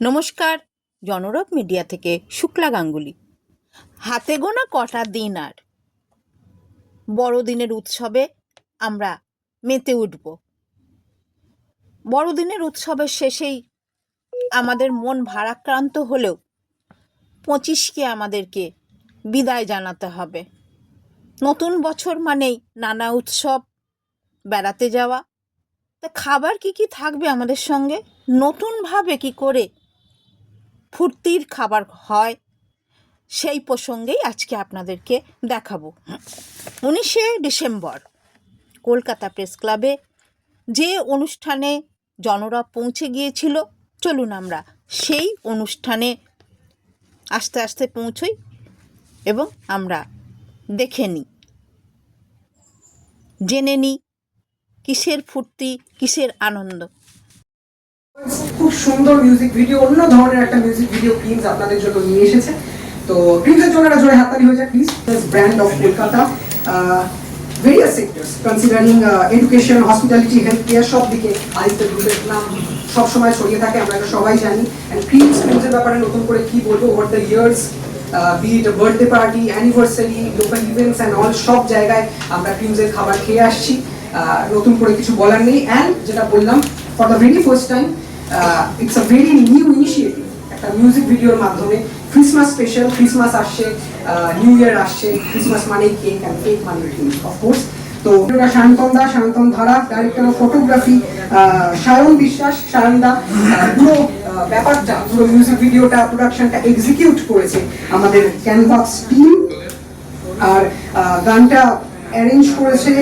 নমস্কার, জনরব মিডিয়া থেকে শুক্লা গাঙ্গুলি। হাতে গোনা কটা দিন আর বড়দিনের উৎসবে আমরা মেতে উঠব। বড়দিনের উৎসবের শেষেই আমাদের মন ভারাক্রান্ত হলেও 25কে আমাদেরকে বিদায় জানাতে হবে। নতুন বছর মানেই নানা উৎসব, বেড়াতে যাওয়া। তা খাবার কি থাকবে আমাদের সঙ্গে, নতুনভাবে কি করে ফুর্তির খাবার হয়, সেই প্রসঙ্গেই আজকে আপনাদেরকে দেখাবো। 19শে ডিসেম্বর কলকাতা প্রেস ক্লাবে যে অনুষ্ঠানে জনরব পৌঁছে গিয়েছিল, চলুন আমরা সেই অনুষ্ঠানে আস্তে আস্তে পৌঁছই এবং আমরা দেখে নিই, জেনে নিই কিসের ফুর্তি, কিসের আনন্দ। খুব সুন্দর মিউজিক ভিডিও, অন্য ধরনের একটা মিউজিক ভিডিও প্লিজ আপনাদের জন্য নিয়ে এসেছে। তো প্লিজের জন্য একটা জোরে হাততালি হয়ে যায় please. Brand of Kolkata, various sectors considering education, hospitality, health care, সব দিকে আদিত্য গ্রুপের নাম সবসময় ছড়িয়ে থাকে, আমরা এটা সবাই জানি। অ্যান্ড ক্রিমসের ব্যাপারে নতুন করে কি বলবো, over the years be it birthday party, anniversary, local events and all, সব জায়গায় আমরা ক্রিমসের খাবার খেয়ে আসছি, নতুন করে কিছু বলার নেই। অ্যান্ড যেটা বললাম, for the very first time it's a very new initiative, একটা মিউজিক ভিডিওর মাধ্যমে ক্রিসমাস স্পেশাল, ক্রিসমাস আসছে, নিউ ইয়ার আসছে, ক্রিসমাস মানে কেক অ্যান্ড কেক মানে ড্রিঙ্কস অফকোর্স। তো সায়ন্তন ধারা, ডাইরেক্টর অফ ফটোগ্রাফি সায়ন বিশ্বাস, সায়নদা পুরো ব্যাপারটা, পুরো মিউজিক ভিডিওটা, প্রোডাকশনটা এক্সিকিউট করেছে আমাদের ক্যানভাস টিম। আর গানটা অ্যারেঞ্জ করেছে,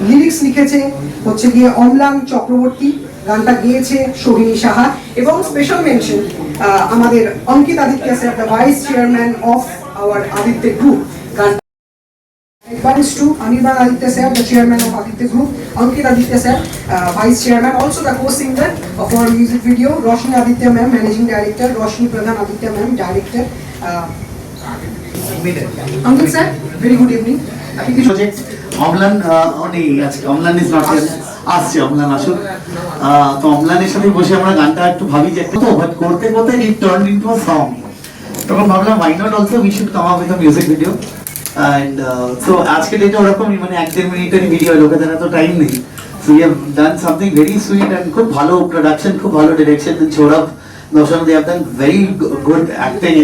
লিরিক্স লিখেছে হচ্ছে গিয়ে অম্লান চক্রবর্তী, গানটা গেয়েছে সোহিনী সাহা, এবং স্পেশাল মেনশন আমাদের Ankit Aditya sir, the vice chairman of our Aditya group. গানটা advice to Anirban Aditya sir, the chairman of Aditya Group, Ankit Aditya sir, vice chairman, also the co-singer of our music video, Roshni Aditya ma'am, managing director, Roshni Pradhan Aditya ma'am, director. Ankit sir, very good evening. Project Omlan Omlan is not here. আসছে অম্লান আসুক। তো অম্লানের সাথে বসে আমরা গানটা একটু ভাবি যে একটু করতে করতে ইট টার্নড ইনটু আ সং। তখন ভাবলাম why not also we should come up with a music video. And so আজকে ডেটে ওরকমই, মানে 1-1.5 মিনিটের ভিডিও, লোকেদের এত টাইম নেই। So we have done something very sweet and খুব ভালো প্রোডাকশন, খুব ভালো ডিরেকশন, সৌরভ দর্শন, they have done very good acting,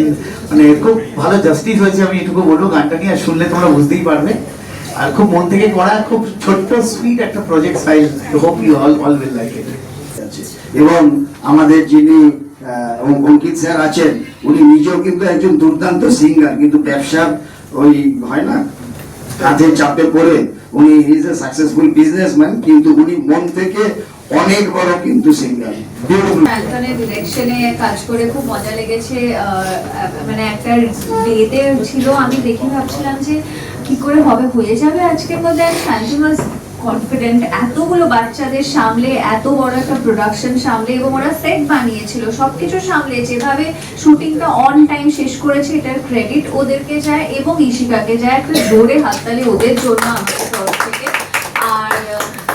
মানে খুব ভালো জাস্টিস হয়েছে। আমি এটুকু বলবো, গানটা নিয়ে শুনলে তোমরা বুঝতেই পারবে। আর খুব মন থেকে করা, খুব ছোট্ট সুইট একটা project size. Hope you all will like it. এবং আমাদের যিনি অঙ্কিত স্যার আছেন, উনি নিজেও কিন্তু একজন দুর্দান্ত সিঙ্গার, কিন্তু ব্যবসার ওই হয় না কাঁধে চাপে পড়ে উনি ইজ এ সাকসেসফুল বিজনেসম্যান, কিন্তু উনি মন থেকে অনেক বড় কিন্তু সিঙ্গার। অ্যান্টনের ডিরেকশনে কাজ করে খুব মজা লেগেছে। মানে একটা ডেতে ছিল, আমি দেখে ভাবছিলাম যে কি করে হবে, হয়ে যাবে আজকের মধ্যে। শান্তনু ওয়াজ কনফিডেন্ট, এতগুলো বাচ্চাদের সামলে, এত বড় একটা প্রোডাকশন সামলে, এবং ওরা সেট বানিয়েছিল, সবকিছু সামলে যেভাবে শুটিংটা অন টাইম শেষ করেছে, এটার ক্রেডিট ওদেরকে যায় এবং ঈশিকাকে যায়। একটা জোরে হাততালি ওদের জন্য আমাদের তরফ থেকে। আর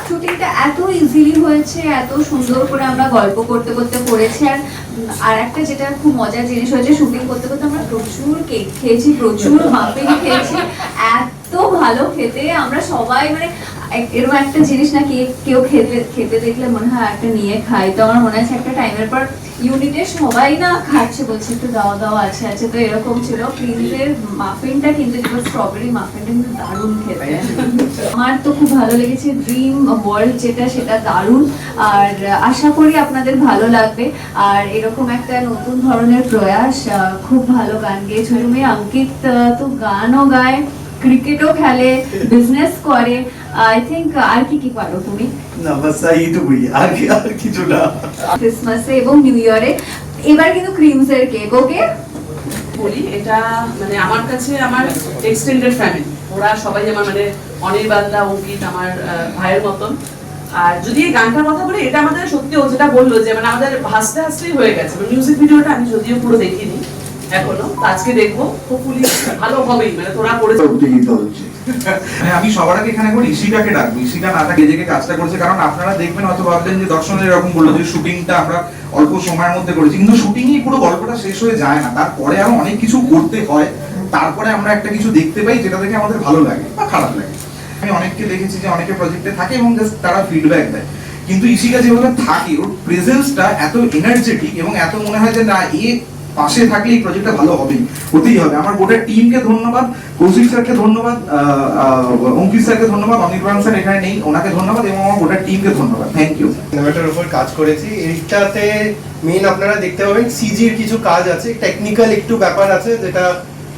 শুটিংটা এত ইজিলি হয়েছে, এত সুন্দর করে আমরা গল্প করতে করতে করেছি। আর একটা যেটা খুব মজার জিনিস হয়েছে, শুটিং করতে করতে আমরা প্রচুর কেক খেয়েছি, প্রচুর মাফিন খেয়েছি, এত ভালো খেতে। আমরা সবাই মানে এরকম একটা জিনিস না, কেউ খেতে দেখলে মনে হয় একটা নিয়ে খাই। তো আমার মনে আছে একটা টাইমের পর ইউনিটের সবাই না খাচ্ছে, বলছে একটু দাওয়া আছে। তো এরকম ছিল। প্রিন্সের মাফিনটা কিন্তু, যেটা স্ট্রবেরি মাফিনটা কিন্তু দারুণ খেতে। আমার তো খুব ভালো লেগেছে। ড্রিম ওয়ার্ল্ড যেটা, সেটা দারুণ। আর আশা করি আপনাদের ভালো লাগবে। আর এরকম একটা নতুন ধরনের প্রয়াস, খুব ভালো গান গেয়েছে তুমি। অঙ্কিত তো গানও গায়, ক্রিকেটও খেলে, বিজনেস করে। আই থিঙ্ক আর কি পারো তুমি? না, বাস এইটুকুই, আর কিছু না। ক্রিসমাসে এবং নিউ ইয়ারে এবার কিন্তু ক্রিমসের কেক, ওকে বলি, এটা মানে আমার কাছে আমার এক্সটেন্ডেড ফ্যামিলি, ওরা সবাই আমার মানে অনির্বাণদা, অঙ্কিত আমার ভাইয়ের মতন। আর যদি এই গানটার কথা বলি, এটা আমাদের সত্যি, ও যেটা বললো যে মানে আমাদের হাসতে হাসতেই হয়ে গেছে। মিউজিক ভিডিওটা আমি যদিও পুরো দেখিনি এখনো, আজকে দেখবো, হোপফুলি ভালো হবেই। মানে তোরা করেছে, উত্তেজিত হচ্ছে। মানে আমি সবার আগে এখানে করে ঈশিকাকে ডাকবো। ঈশিকা না থাকে যে কাজটা করেছে, কারণ আপনারা দেখবেন হয়তো ভাবলেন যে দর্শন এরকম বললো যে শুটিংটা আমরা অল্প সময়ের মধ্যে করেছি, কিন্তু শুটিংই পুরো গল্পটা শেষ হয়ে যায় না, তারপরে আরো অনেক কিছু করতে হয়, তারপরে আমরা একটা কিছু দেখতে পাই যেটা দেখে আমাদের ভালো লাগে বা খারাপ লাগে। আমি অনেককে দেখেছি যে অনেকে প্রজেক্টে থাকে এবং জাস্ট তারা ফিডব্যাক দেয়, কিন্তু ঈশিকা যেভাবে থাকে ওর প্রেজেন্সটা এত এনার্জেটিক এবং এত মনে হয় যে না এ পাশে থাকলে এই প্রজেক্টটা ভালো হবেই, হতেই হবে। আমার গোটা টিমকে ধন্যবাদ, কৌশিক স্যারকে ধন্যবাদ, অঙ্কিত স্যারকে ধন্যবাদ, অনির্বাণ স্যার এখানে নেই ওনাকে ধন্যবাদ, এবং আমার গোটা টিমকে ধন্যবাদ। Thank you. সিনেমাটার উপর কাজ করেছি, এইটাতে মেইন আপনারা দেখতে পাবেন সিজির কিছু কাজ আছে, টেকনিক্যাল একটু ব্যাপার আছে যেটা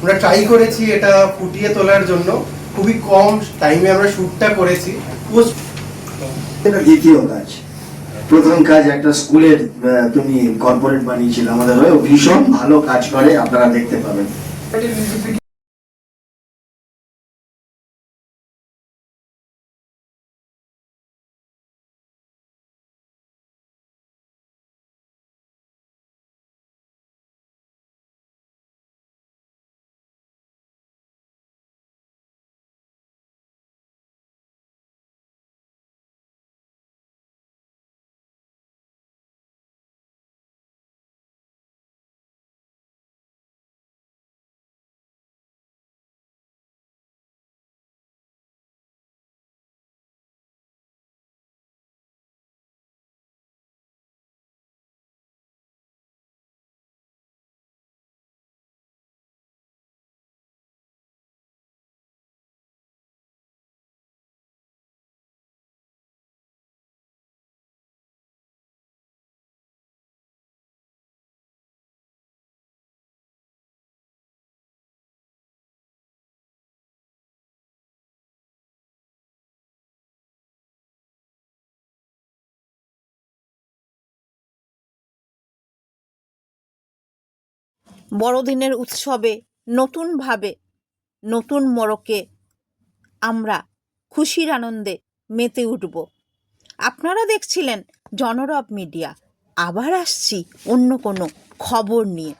আমরা ট্রাই করেছি এটা ফুটিয়ে তোলার জন্য। খুবই কম টাইমে আমরা শ্যুটটা করেছি। পোস্ট এটা দ্বিতীয় কাজ। প্রথম কাজ একটা স্কুলের তুমি কর্পোরেট বানিয়েছিলে আমাদের হয়ে, ভীষণ ভালো কাজ করে, আপনারা দেখতে পাবেন। বড়দিনের উৎসবে নতুনভাবে নতুন মোড়কে আমরা খুশির আনন্দে মেতে উঠব। আপনারা দেখছিলেন জনরব মিডিয়া। আবার আসছি অন্য কোনো খবর নিয়ে।